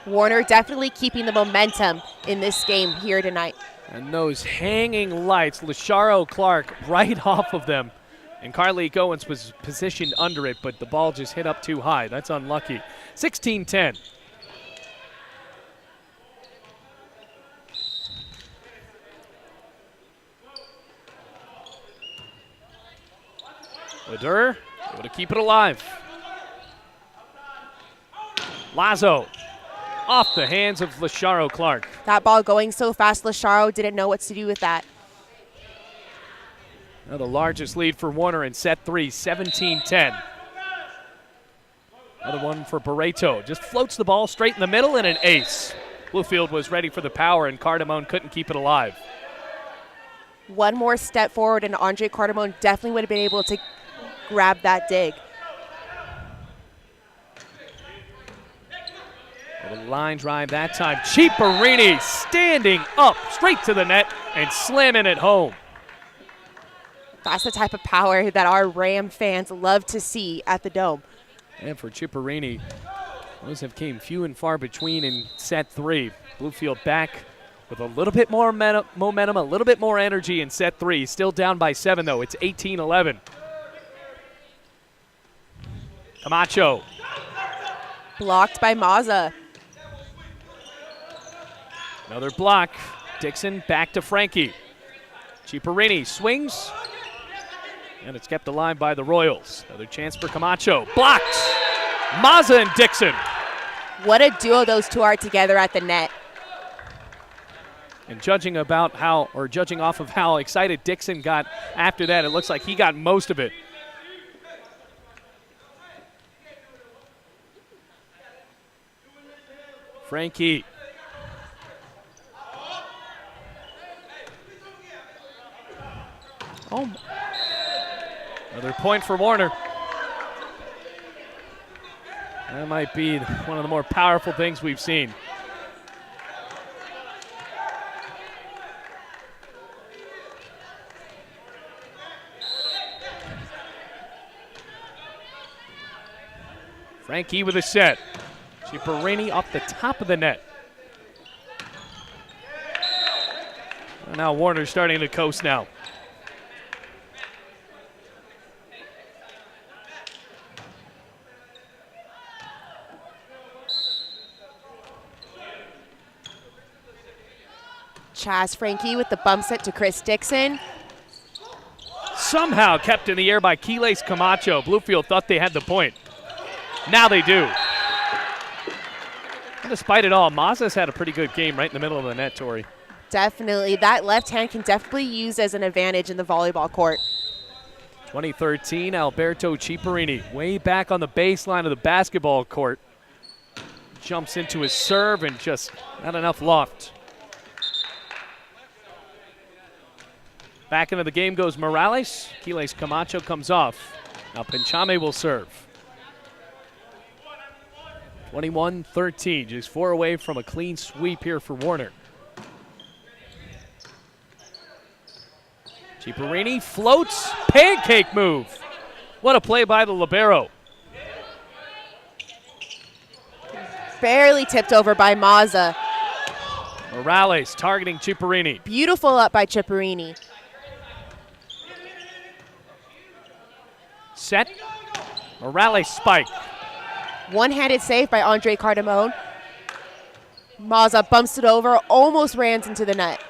Warner definitely keeping the momentum in this game here tonight. And those hanging lights, Lasharo Clark right off of them. And Carly Owens was positioned under it, but the ball just hit up too high. That's unlucky. 16-10. Leder able to keep it alive. Lazo off the hands of Lasharo Clark. That ball going so fast, Lasharo didn't know what to do with that. Now the largest lead for Warner in set 3, 17-10. Another one for Barreto. Just floats the ball straight in the middle and an ace. Bluefield was ready for the power and Cardamone couldn't keep it alive. One more step forward and Andre Cardamone definitely would have been able to grab that dig. Well, the line drive that time. Ciparini standing up straight to the net and slamming it home. That's the type of power that our Ram fans love to see at the Dome. And for Ciparini, those have came few and far between in set 3. Bluefield back with a little bit more momentum, a little bit more energy in set 3. Still down by 7, though. It's 18-11. Camacho. Blocked by Mazza. Another block. Dixon back to Frankie. Ciparini swings. And it's kept alive by the Royals. Another chance for Camacho. Blocked. Mazza and Dixon. What a duo those two are together at the net. And judging off of how excited Dixon got after that, it looks like he got most of it. Frankie. Oh. Another point for Warner. That might be one of the more powerful things we've seen. Frankie with a set. Ciparini off the top of the net. And now Warner's starting to coast now. Chaz Frankie with the bump set to Chris Dixon. Somehow kept in the air by Quiles Camacho. Bluefield thought they had the point. Now they do. And despite it all, Mazza's had a pretty good game right in the middle of the net, Tori. Definitely. That left hand can definitely use as an advantage in the volleyball court. 2013, Alberto Ciparini, way back on the baseline of the basketball court. Jumps into his serve and just not enough loft. Back into the game goes Morales. Quiles Camacho comes off. Now Pinchame will serve. 21-13, just 4 away from a clean sweep here for Warner. Ciparini floats, pancake move. What a play by the libero. Barely tipped over by Mazza. Morales targeting Ciparini. Beautiful up by Ciparini. Set. Morales spike. One-handed save by Andre Cardamone. Mazza bumps it over, almost rans into the net.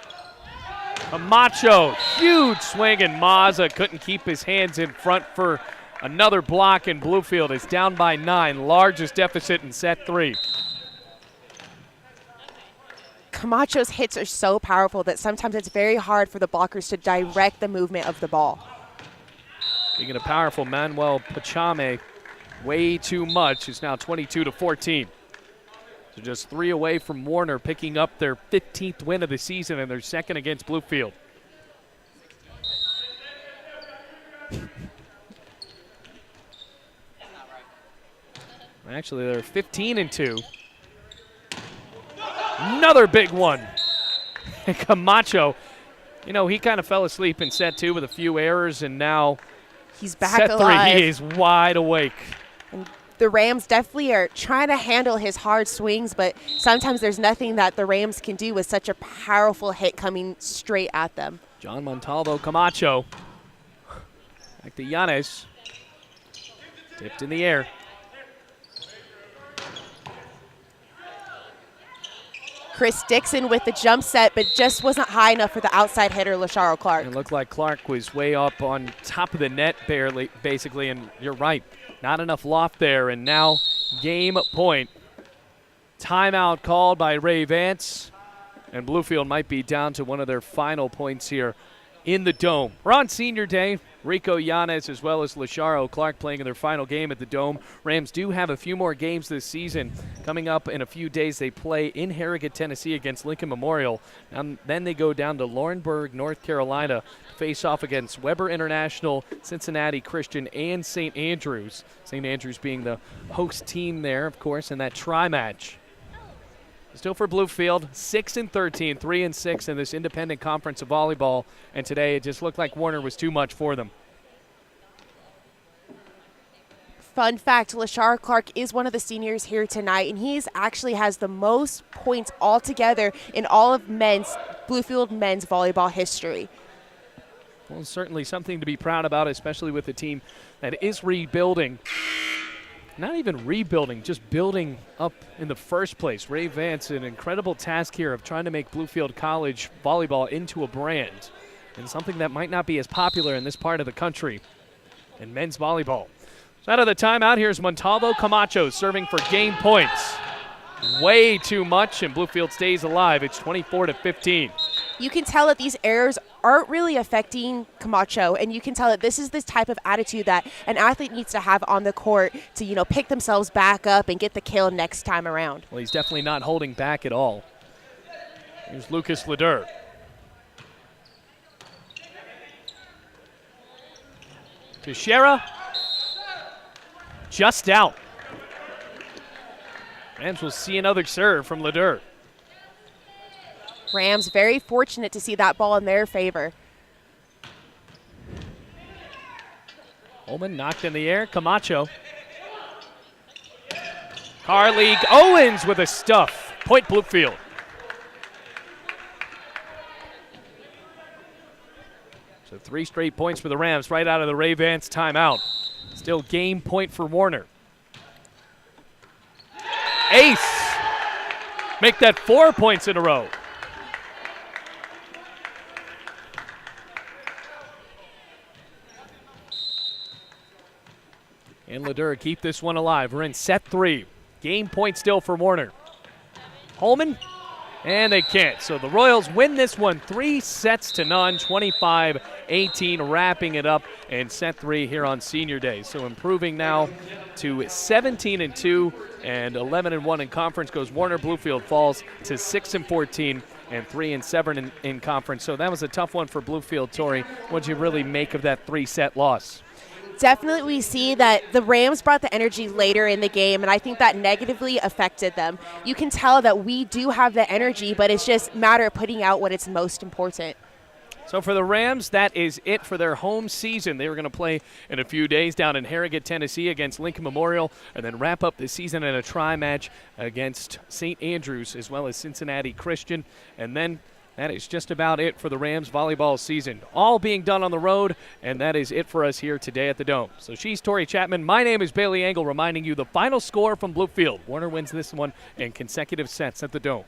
Camacho, huge swing, and Mazza couldn't keep his hands in front for another block, and Bluefield is down by 9, largest deficit in set 3. Camacho's hits are so powerful that sometimes it's very hard for the blockers to direct the movement of the ball. Speaking of powerful, Manuel Pinchame, way too much. It's now 22-14. So just 3 away from Warner picking up their 15th win of the season and their second against Bluefield. Actually, they're 15-2. Another big one. Camacho, you know, he kind of fell asleep in set 2 with a few errors, and now he's back set alive. 3, he is wide awake. And the Rams definitely are trying to handle his hard swings, but sometimes there's nothing that the Rams can do with such a powerful hit coming straight at them. John Montalvo Camacho. Back to Giannis. Tipped in the air. Chris Dixon with the jump set, but just wasn't high enough for the outside hitter, LaCharo Clark. It looked like Clark was way up on top of the net barely, basically, and you're right. Not enough loft there, and now game point. Timeout called by Ray Vance, and Bluefield might be down to one of their final points here in the Dome. We're on senior day. Rico Yanez as well as LaCharo Clark playing in their final game at the Dome. Rams do have a few more games this season. Coming up in a few days, they play in Harrogate, Tennessee against Lincoln Memorial. And then they go down to Laurinburg, North Carolina to face off against Weber International, Cincinnati Christian, and St. Andrews. St. Andrews being the host team there, of course, in that tri-match. Still for Bluefield, 6-13, 3-6 in this independent conference of volleyball. And today it just looked like Warner was too much for them. Fun fact, LaCharo Clark is one of the seniors here tonight, and he actually has the most points altogether in all of Bluefield men's volleyball history. Well, certainly something to be proud about, especially with a team that is rebuilding. Not even rebuilding, just building up in the first place. Ray Vance, an incredible task here of trying to make Bluefield College volleyball into a brand and something that might not be as popular in this part of the country in men's volleyball. So out of the timeout, here's Montalvo Camacho serving for game points. Way too much, and Bluefield stays alive. It's 24-15. You can tell that these errors aren't really affecting Camacho, and you can tell that this is the type of attitude that an athlete needs to have on the court to, pick themselves back up and get the kill next time around. Well, he's definitely not holding back at all. Here's Lucas Leder. Teixeira. Just out. Rams will see another serve from Leder. Rams very fortunate to see that ball in their favor. Holman knocked in the air. Camacho. Carly Owens with a stuff. Point Bluefield. So 3 straight points for the Rams right out of the Ray Vance timeout. Still game point for Warner. Ace. Make that 4 points in a row. And Leder keep this one alive. We're in set 3. Game point still for Warner. Holman, and they can't. So the Royals win this one 3-0, 25-18, wrapping it up in set 3 here on Senior Day. So improving now to 17-2 and 11-1 in conference goes Warner. Bluefield falls to 6-14 and 3-7 in conference. So that was a tough one for Bluefield. Tori, what'd you really make of that 3-set loss? Definitely we see that the Rams brought the energy later in the game, and I think that negatively affected them. You can tell that we do have the energy, but it's just a matter of putting out what is most important. So for the Rams, that is it for their home season. They were going to play in a few days down in Harrogate, Tennessee against Lincoln Memorial, and then wrap up the season in a tri-match against St. Andrews as well as Cincinnati Christian. And then that is just about it for the Rams volleyball season. All being done on the road, and that is it for us here today at the Dome. So she's Tori Chapman. My name is Bailey Engel, reminding you the final score from Bluefield. Warner wins this one in consecutive sets at the Dome.